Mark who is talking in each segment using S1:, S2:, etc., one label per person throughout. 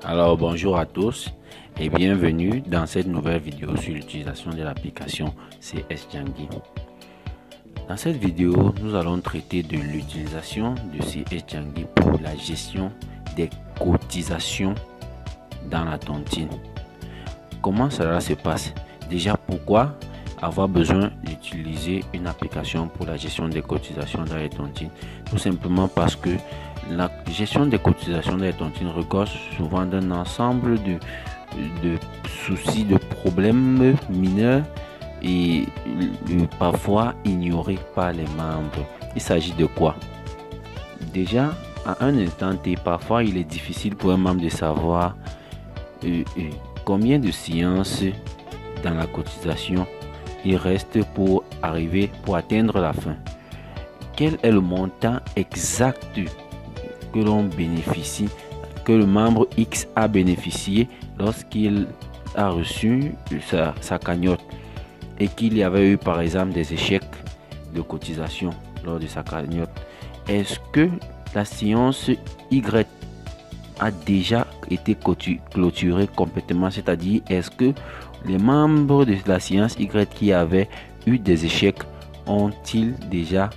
S1: Alors bonjour à tous et bienvenue dans cette nouvelle vidéo sur l'utilisation de l'application CS Djangui. Dans cette vidéo, nous allons traiter de l'utilisation de CS Djangui pour la gestion des cotisations dans la tontine. Comment cela se passe? Déjà, pourquoi avoir besoin d'utiliser une application pour la gestion des cotisations dans les tontines? Tout simplement parce que la gestion des cotisations dans les tontines regorge souvent d'un ensemble de soucis, de problèmes mineurs et parfois ignorés par les membres. Il s'agit de quoi? Déjà, à un instant T, parfois il est difficile pour un membre de savoir combien de séances dans la cotisation il reste pour atteindre la fin. Quel est le montant exact que l'on bénéficie, que le membre X a bénéficié lorsqu'il a reçu sa cagnotte et qu'il y avait eu par exemple des échecs de cotisation lors de sa cagnotte? Est-ce que la séance Y a déjà été clôturée complètement, c'est-à-dire est-ce que les membres de la séance Y qui avaient eu des échecs ont-ils déjà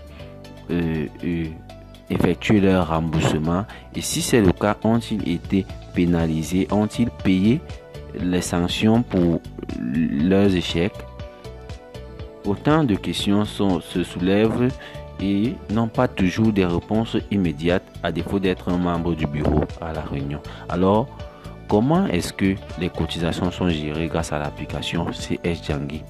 S1: effectué leur remboursement, et si c'est le cas, ont-ils été pénalisés, ont-ils payé les sanctions pour leurs échecs? Autant de questions se soulèvent et n'ont pas toujours des réponses immédiates à défaut d'être un membre du bureau à la réunion. Alors, comment est-ce que les cotisations sont gérées grâce à l'application CS Djangui?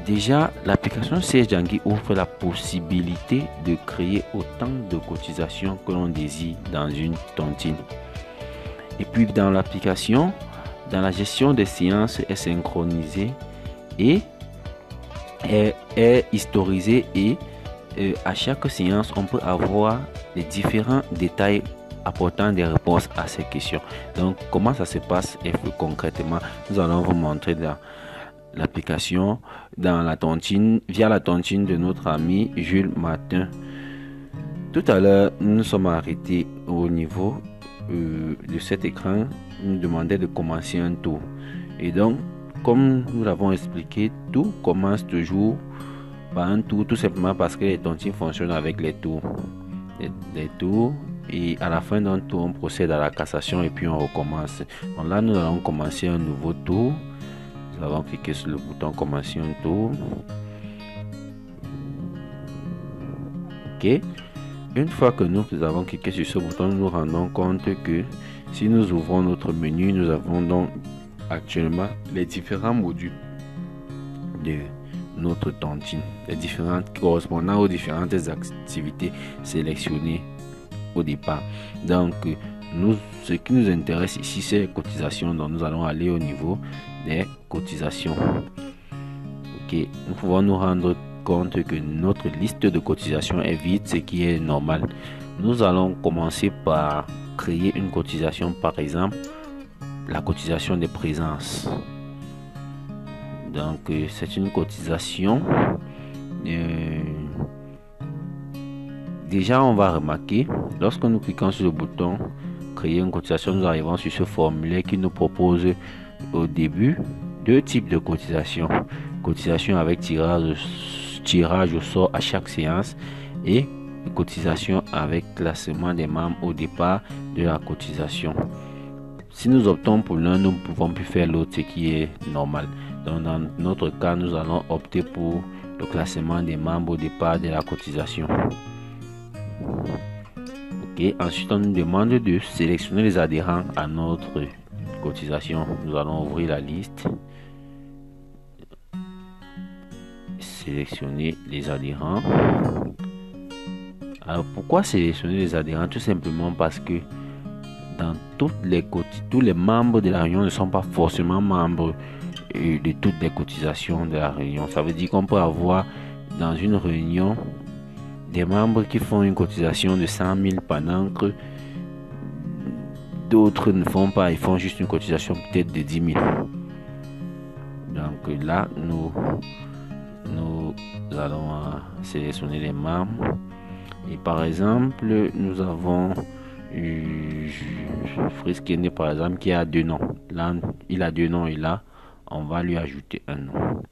S1: Déjà, l'application CS Djangui offre la possibilité de créer autant de cotisations que l'on désire dans une tontine. Et puis dans l'application, dans la gestion des séances est synchronisée et est historisée, et à chaque séance, on peut avoir les différents détails apportant des réponses à ces questions. Donc, comment ça se passe concrètement? Nous allons vous montrer dans l'application, dans la tontine, via la tontine de notre ami Jules Martin. Tout à l'heure, nous nous sommes arrêtés au niveau de cet écran. Il nous demandait de commencer un tour. Et donc, comme nous l'avons expliqué, tout commence toujours par un tour, tout simplement parce que les tontines fonctionnent avec les tours. Les tours, et à la fin d'un tour, on procède à la cassation et puis on recommence. Donc là, nous allons commencer un nouveau tour. Nous allons cliquer sur le bouton commencer un tour. Ok. Une fois que nous avons cliqué sur ce bouton, nous nous rendons compte que si nous ouvrons notre menu, nous avons donc actuellement les différents modules de notre tontine, les différentes correspondant aux différentes activités sélectionnées au départ. Donc ce qui nous intéresse ici, c'est les cotisations. Donc nous allons aller au niveau des cotisations. Ok, nous pouvons nous rendre compte que notre liste de cotisations est vide, ce qui est normal. Nous allons commencer par créer une cotisation, par exemple la cotisation de présence. Donc c'est une cotisation. Déjà, on va remarquer, lorsque nous cliquons sur le bouton créer une cotisation, nous arrivons sur ce formulaire qui nous propose au début deux types de cotisations: cotisation avec tirage au sort à chaque séance, et cotisation avec classement des membres au départ de la cotisation. Si nous optons pour l'un, nous ne pouvons plus faire l'autre, ce qui est normal. Donc dans notre cas, nous allons opter pour le classement des membres au départ de la cotisation. Ok, ensuite on nous demande de sélectionner les adhérents à notre cotisation. Nous allons ouvrir la liste, sélectionner les adhérents. Alors pourquoi sélectionner les adhérents? Tout simplement parce que dans tous les membres de la réunion ne sont pas forcément membres de toutes les cotisations de la réunion. Ça veut dire qu'on peut avoir dans une réunion des membres qui font une cotisation de 100 000 pendant que d'autres ne font pas, ils font juste une cotisation peut-être de 10 000. Donc là, nous allons sélectionner les membres, et par exemple, nous avons Friskene par exemple qui a 2 noms. Là, il a 2 noms et là, on va lui ajouter un nom.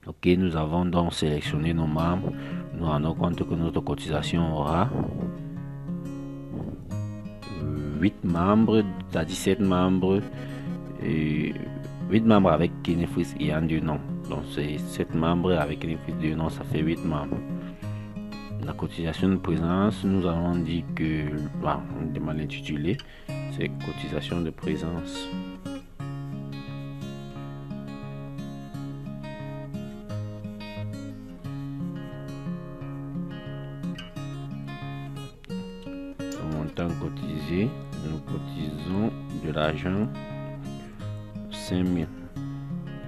S1: Ok, nous avons donc sélectionné nos membres. Nous rendons compte que notre cotisation aura 8 membres, à 17 membres, et 8 membres avec Kinefris ayant 2 noms. Donc c'est 7 membres avec Kinefris 2 noms, ça fait 8 membres. La cotisation de présence, nous allons dire que, on demande l'intitulé, c'est cotisation de présence. Le montant cotisé, nous cotisons de l'argent 5 000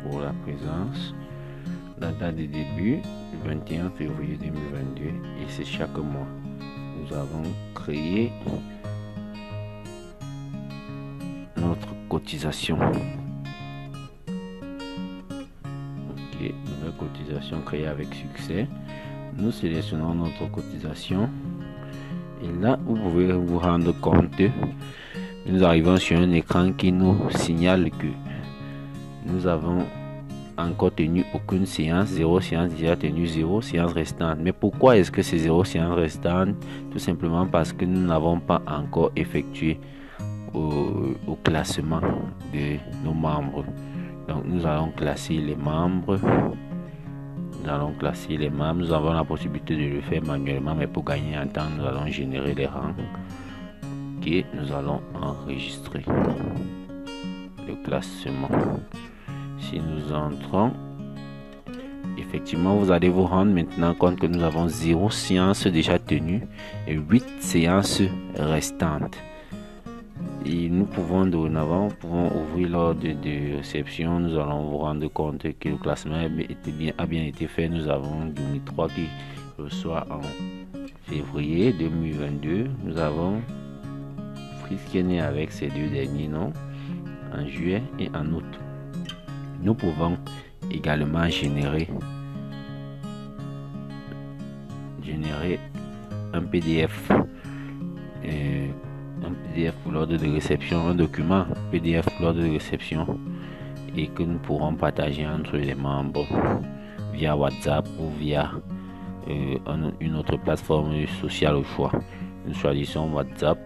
S1: pour la présence. La date de début, 21 février 2022, et c'est chaque mois. Nous avons créé notre cotisation. Ok, nouvelle cotisation créée avec succès. Nous sélectionnons notre cotisation. Et là, vous pouvez vous rendre compte, nous arrivons sur un écran qui nous signale que nous avons encore tenu aucune séance, 0 séance déjà tenue, 0 séance restante. Mais pourquoi est-ce que c'est 0 séance restante? Tout simplement parce que nous n'avons pas encore effectué au classement de nos membres. Donc nous allons classer les membres. Nous allons classer les membres. Nous avons la possibilité de le faire manuellement, mais pour gagner un temps, nous allons générer les rangs. Ok, nous allons enregistrer le classement. Si nous entrons, effectivement, vous allez vous rendre maintenant compte que nous avons 0 séance déjà tenue et 8 séances restantes. Et nous pouvons dorénavant ouvrir l'ordre de réception. Nous allons vous rendre compte que le classement a bien été fait. Nous avons 2003 qui reçoit en février 2022. Nous avons Friskene avec ces 2 derniers noms en juillet et en août. Nous pouvons également générer un PDF. Un PDF pour l'ordre de réception, un document PDF pour l'ordre de réception et que nous pourrons partager entre les membres via WhatsApp ou via une autre plateforme sociale au choix. Nous choisissons WhatsApp.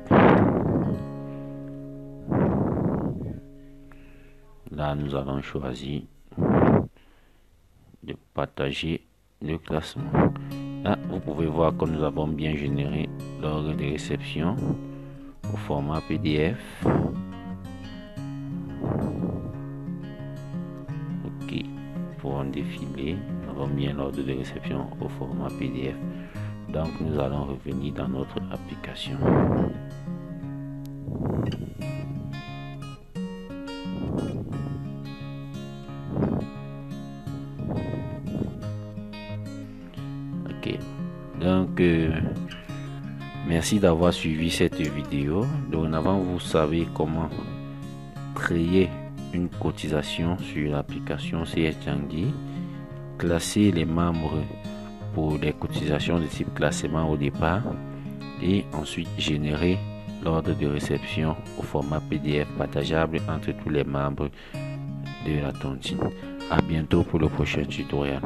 S1: Là, nous allons choisir de partager le classement. Là, vous pouvez voir que nous avons bien généré l'ordre de réception au format PDF. Ok, pour en défiler, nous avons bien l'ordre de réception au format PDF. Donc, nous allons revenir dans notre application. Ok, donc merci d'avoir suivi cette vidéo. Dorénavant, vous savez comment créer une cotisation sur l'application CS Djangui, classer les membres pour les cotisations de type classement au départ et ensuite générer l'ordre de réception au format PDF partageable entre tous les membres de la tontine. À bientôt pour le prochain tutoriel.